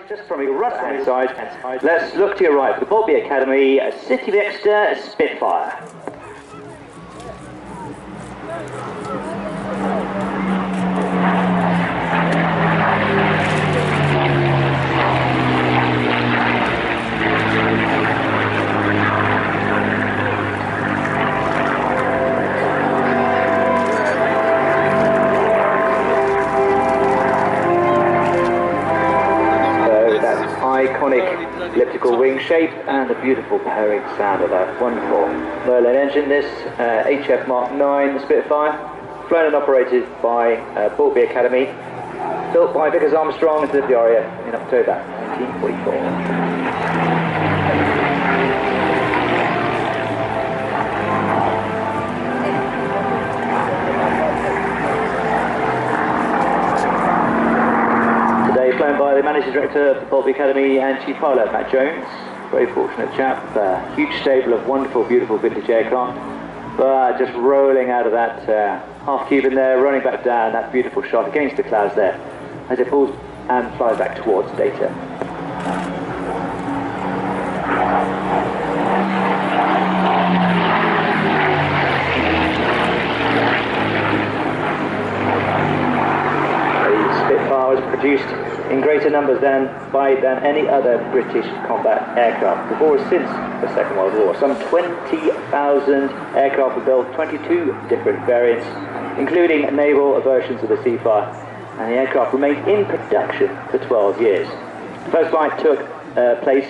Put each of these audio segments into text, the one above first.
Just from your right-hand side, let's look to your right for the WWII Academy, City of Exeter Spitfire. Iconic elliptical wing shape and the beautiful purring sound of that wonderful Merlin engine. This HF Mark IX Spitfire, flown and operated by WWII Academy, built by Vickers Armstrong and WWII in October 1944. Flown by the Managing Director of the WWII Academy and Chief Pilot, Matt Jones. Very fortunate chap. Huge stable of wonderful, beautiful vintage aircraft. But just rolling out of that half cube in there, running back down, that beautiful shot against the clouds there, as it pulls and flies back towards data. The Spitfire was produced in greater numbers than any other British combat aircraft before or since the Second World War. Some 20,000 aircraft were built, 22 different variants, including naval versions of the Seafire, and the aircraft remained in production for 12 years. The first flight took place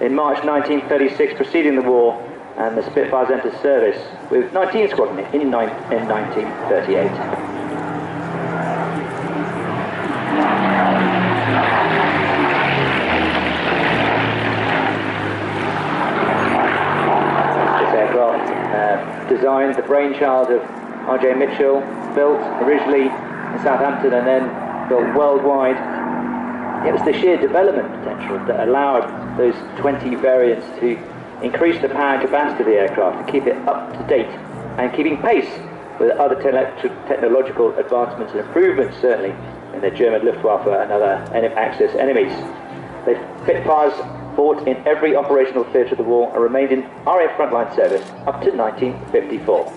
in March 1936, preceding the war, and the Spitfires entered service with 19 Squadron in 1938. Designed, the brainchild of R.J. Mitchell, built originally in Southampton and then built worldwide. It was the sheer development potential that allowed those 20 variants to increase the power and capacity of the aircraft, to keep it up to date and keeping pace with other technological advancements and improvements, certainly in the German Luftwaffe and other Axis enemies. The Spitfires fought in every operational theatre of the war and remained in RAF frontline service up to 1954.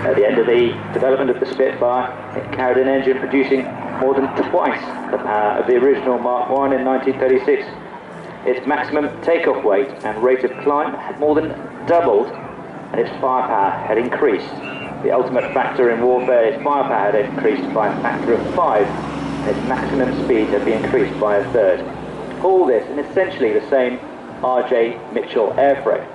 At the end of the development of the Spitfire, it carried an engine producing more than twice the power of the original Mark I in 1936. Its maximum takeoff weight and rate of climb had more than doubled, and its firepower had increased. The ultimate factor in warfare, its firepower had increased by a factor of 5, and its maximum speed had been increased by a third. All this in essentially the same R.J. Mitchell airframe.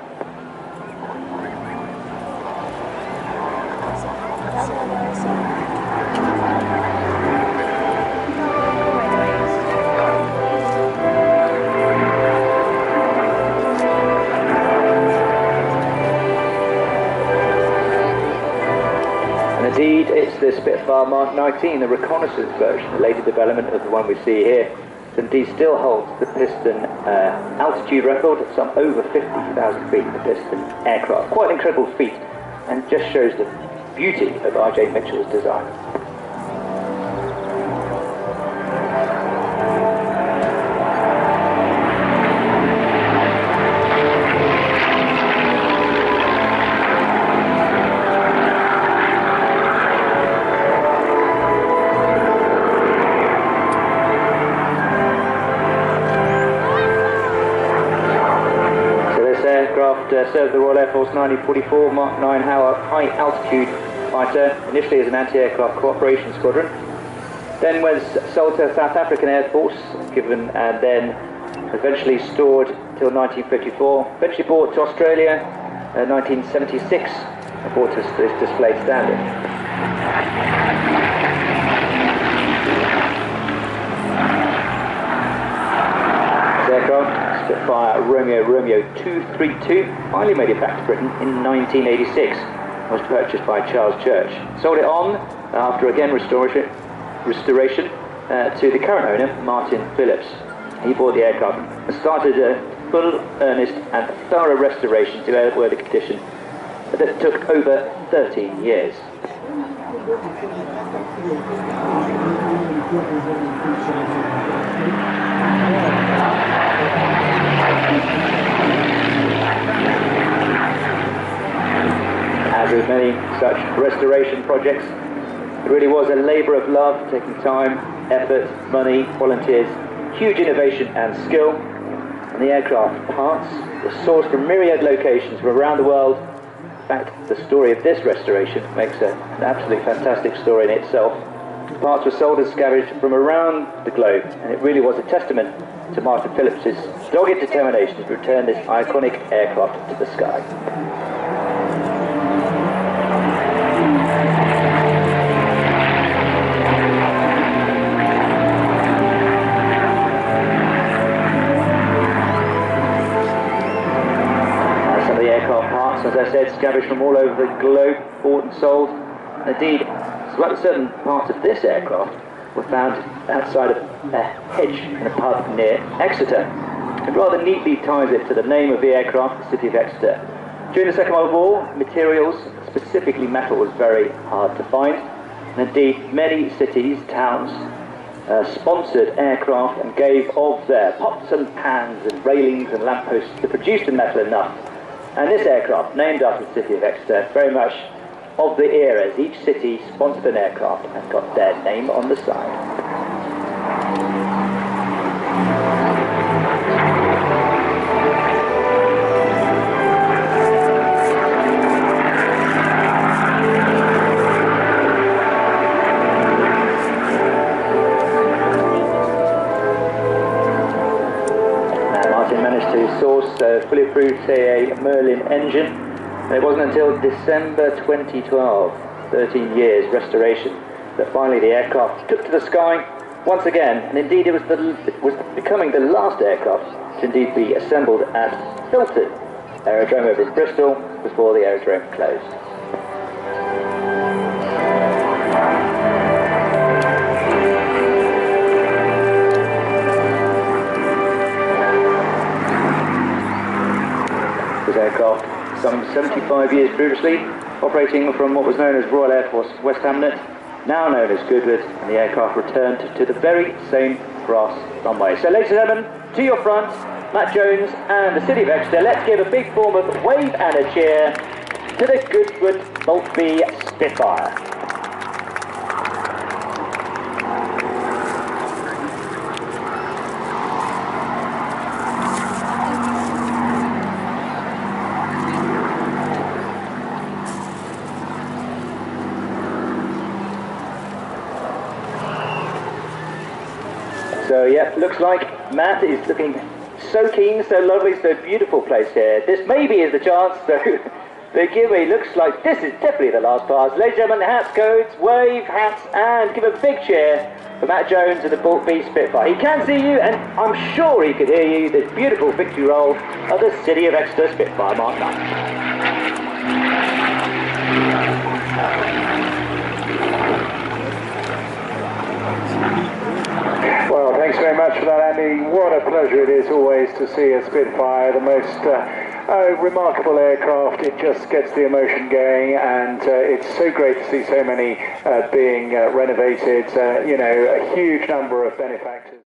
Indeed, it's the Spitfire Mark 19, the reconnaissance version, the later development of the one we see here, that indeed still holds the piston altitude record at some over 50,000 feet, the piston aircraft. Quite an incredible feat, and just shows the beauty of R.J. Mitchell's design. Served the Royal Air Force 1944 Mark IX high altitude fighter, initially as an anti-aircraft cooperation squadron. Then was sold to South African Air Force, given and then eventually stored till 1954. Eventually bought to Australia 1976 and bought as this displayed standard. This aircraft, Spitfire Romeo 232, finally made it back to Britain in 1986. Was purchased by Charles Church. Sold it on after again restoration to the current owner, Martin Phillips. he bought the aircraft and started a full, earnest and thorough restoration to airworthy condition that took over 13 years. As with many such restoration projects, it really was a labour of love, taking time, effort, money, volunteers, huge innovation and skill. And the aircraft parts were sourced from myriad locations from around the world. In fact, the story of this restoration makes an absolutely fantastic story in itself. The parts were sold and scavenged from around the globe, and it really was a testament to Martin Phillips's dogged determination to return this iconic aircraft to the sky. As I said, scavenged from all over the globe, bought and sold. Indeed, certain parts of this aircraft were found outside of a hedge in a pub near Exeter. It rather neatly ties it to the name of the aircraft, the city of Exeter. During the Second World War, materials, specifically metal, was very hard to find. And indeed, many cities, towns, sponsored aircraft and gave of their pots and pans and railings and lampposts to produce the metal enough. And this aircraft, named after the city of Exeter, very much of the era, as each city sponsored an aircraft and got their name on the side. Managed to source a fully approved CA Merlin engine, and it wasn't until December 2012, 13 years restoration, that finally the aircraft took to the sky once again, and indeed it was becoming the last aircraft to indeed be assembled at Hilton Aerodrome over in Bristol before the aerodrome closed. Aircraft some 75 years previously, operating from what was known as Royal Air Force West Hamnet, now known as Goodwood, and the aircraft returned to the very same brass runway. So ladies and gentlemen, to your front, Matt Jones and the city of Exeter, let's give a big form of wave and a cheer to the Goodwood WWII Spitfire. So yeah, looks like Matt is looking so keen, so lovely, so beautiful place here. This maybe is the chance, so forgive me, looks like this is definitely the last pass. Ladies and gentlemen, hats, codes, wave, hats, and give a big cheer for Matt Jones and the WWII Spitfire. He can see you, and I'm sure he could hear you, this beautiful victory roll of the City of Exeter Spitfire Mark IX. Well, thanks very much for that, Andy. What a pleasure it is always to see a Spitfire, the most remarkable aircraft. It just gets the emotion going, and it's so great to see so many being renovated. You know, a huge number of benefactors.